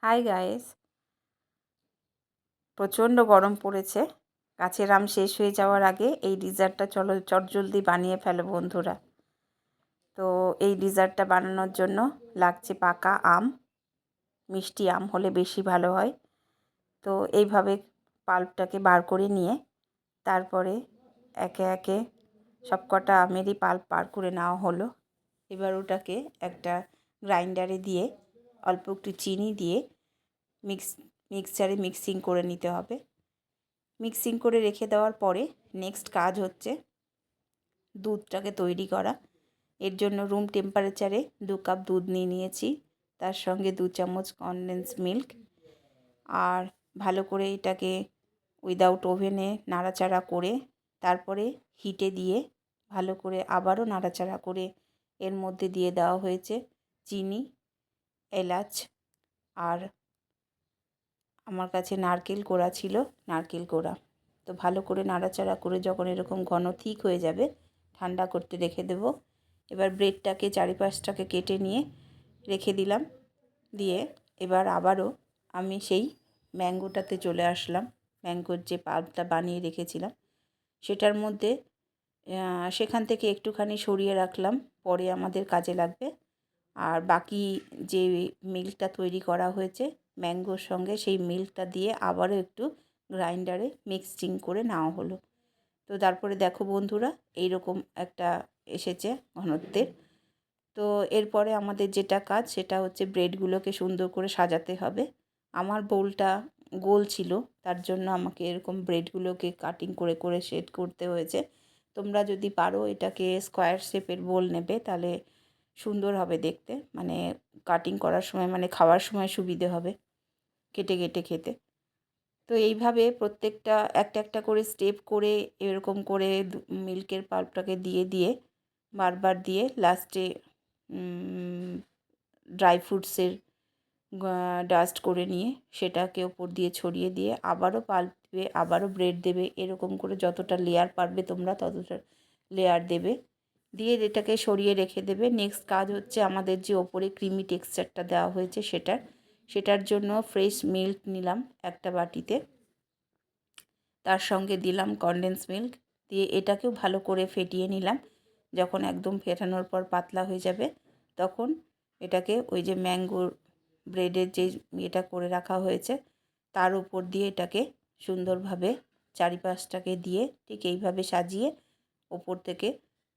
Hi guys, প্রচণ্ড গরম পড়েছে। গাছের আম শেষ হয়ে যাওয়ার আগে এই ডিজার্টটা চলো চটজলদি বানিয়ে ফেলো বন্ধুরা। তো এই ডিজার্টটা বানানোর জন্য লাগছে পাকা আম, মিষ্টি আম হলে বেশি ভালো হয়। তো এইভাবে পাল্পটাকে বার করে নিয়ে তারপরে একে একে সবকটা আমেরই পাল্প বার করে নেওয়া হলো। এবার ওটাকে একটা গ্রাইন্ডারে দিয়ে অল্প একটু চিনি দিয়ে মিক্সচারে মিক্সিং করে নিতে হবে। মিক্সিং করে রেখে দেওয়ার পরে নেক্সট কাজ হচ্ছে দুধটাকে তৈরি করা। এর জন্য রুম টেম্পারেচারে 2 কাপ দুধ নিয়েছি, তার সঙ্গে 2 চামচ কনডেন্স মিল্ক, আর ভালো করে এটাকে উইদাউট ওভেনে নাড়াচাড়া করে তারপরে হিটে দিয়ে ভালো করে আবারও নাড়াচাড়া করে এর মধ্যে দিয়ে দেওয়া হয়েছে চিনি, এলাচ, আর আমার কাছে নারকেল কোড়া ছিল, নারকেল কোড়া। তো ভালো করে নাড়াচাড়া করে যখন এরকম ঘন ঠিক হয়ে যাবে ঠান্ডা করতে রেখে দেব। এবার ব্রেডটাকে চারিপাশটাকে কেটে নিয়ে রেখে দিলাম। দিয়ে এবার আবারও আমি সেই ম্যাঙ্গোটাতে চলে আসলাম। ম্যাঙ্গোর যে পাল্পটা বানিয়ে রেখেছিলাম সেটার মধ্যে সেখান থেকে একটুখানি সরিয়ে রাখলাম, পরে আমাদের কাজে লাগবে। আর বাকি যে মিল্কটা তৈরি করা হয়েছে ম্যাঙ্গোর সঙ্গে, সেই মিল্কটা দিয়ে আবারও একটু গ্রাইন্ডারে মিক্সিং করে নেওয়া হলো। তো তারপরে দেখো বন্ধুরা এইরকম একটা এসেছে ঘনত্বের। তো এরপরে আমাদের যেটা কাজ সেটা হচ্ছে ব্রেডগুলোকে সুন্দর করে সাজাতে হবে। আমার বোলটা গোল ছিল, তার জন্য আমাকে এরকম ব্রেডগুলোকে কাটিং করে করে সেট করতে হয়েছে। তোমরা যদি পারো এটাকে স্কোয়ার শেপের বোল নেবে, তাহলে সুন্দর হবে দেখতে, মানে কাটিং করার সময় মানে খাওয়ার সময় সুবিধে হবে কেটে কেটে খেতে। তো এইভাবে প্রত্যেকটা একটা একটা করে স্টেপ করে এরকম করে মিল্কের পাল্পটাকে দিয়ে দিয়ে বারবার দিয়ে লাস্টে ড্রাই ফ্রুটসের ডাস্ট করে নিয়ে সেটাকে ওপর দিয়ে ছড়িয়ে দিয়ে আবারও পাল্প দেবে, আবারও ব্রেড দেবে, এরকম করে যতটা লেয়ার পারবে তোমরা ততটা লেয়ার দেবে, দিয়ে এটাকে সরিয়ে রেখে দেবে। নেক্সট কাজ হচ্ছে আমাদের যে ওপরে ক্রিমি টেক্সচারটা দেওয়া হয়েছে সেটার জন্য ফ্রেশ মিল্ক নিলাম একটা বাটিতে, তার সঙ্গে দিলাম কনডেন্স মিল্ক, দিয়ে এটাকেও ভালো করে ফেটিয়ে নিলাম। যখন একদম ফেটানোর পর পাতলা হয়ে যাবে তখন এটাকে ওই যে ম্যাঙ্গোর ব্রেডের যে এটা করে রাখা হয়েছে তার উপর দিয়ে এটাকে সুন্দরভাবে চারিপাশটাকে দিয়ে ঠিক এইভাবে সাজিয়ে ওপর থেকে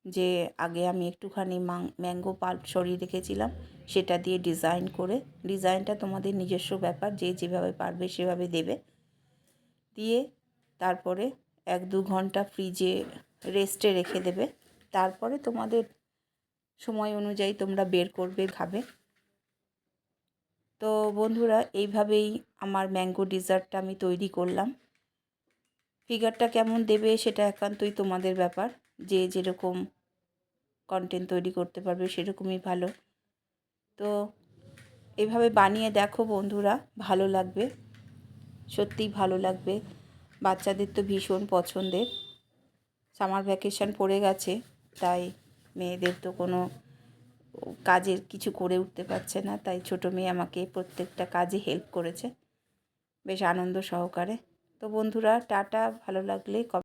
যে আগে আমি একটুখানি ম্যাঙ্গো পাল্প সরিয়ে রেখেছিলাম সেটা দিয়ে ডিজাইন করে, ডিজাইনটা তোমাদের নিজস্ব ব্যাপার, যে যেভাবে পারবে সেভাবে দেবে, দিয়ে তারপরে 1-2 ঘন্টা ফ্রিজে রেস্টে রেখে দেবে। তারপরে তোমাদের সময় অনুযায়ী তোমরা বের করবে, খাবে। তো বন্ধুরা এইভাবেই আমার ম্যাঙ্গো ডেজার্টটা আমি তৈরি করলাম। ফিগারটা কেমন দেবে সেটা একান্তই তোমাদের ব্যাপার, যে যেরকম কন্টেন্ট তৈরি করতে পারবে সেরকমই ভালো। তো এভাবে বানিয়ে দেখো বন্ধুরা, ভালো লাগবে, সত্যিই ভালো লাগবে। বাচ্চাদের তো ভীষণ পছন্দের। সামার ভ্যাকেশন পড়ে গেছে, তাই মেয়েদের তো কোনো কাজের কিছু করে উঠতে পারছে না, তাই ছোটো মেয়ে আমাকে প্রত্যেকটা কাজে হেল্প করেছে বেশ আনন্দ সহকারে। তো বন্ধুরা টাটা, ভালো লাগলে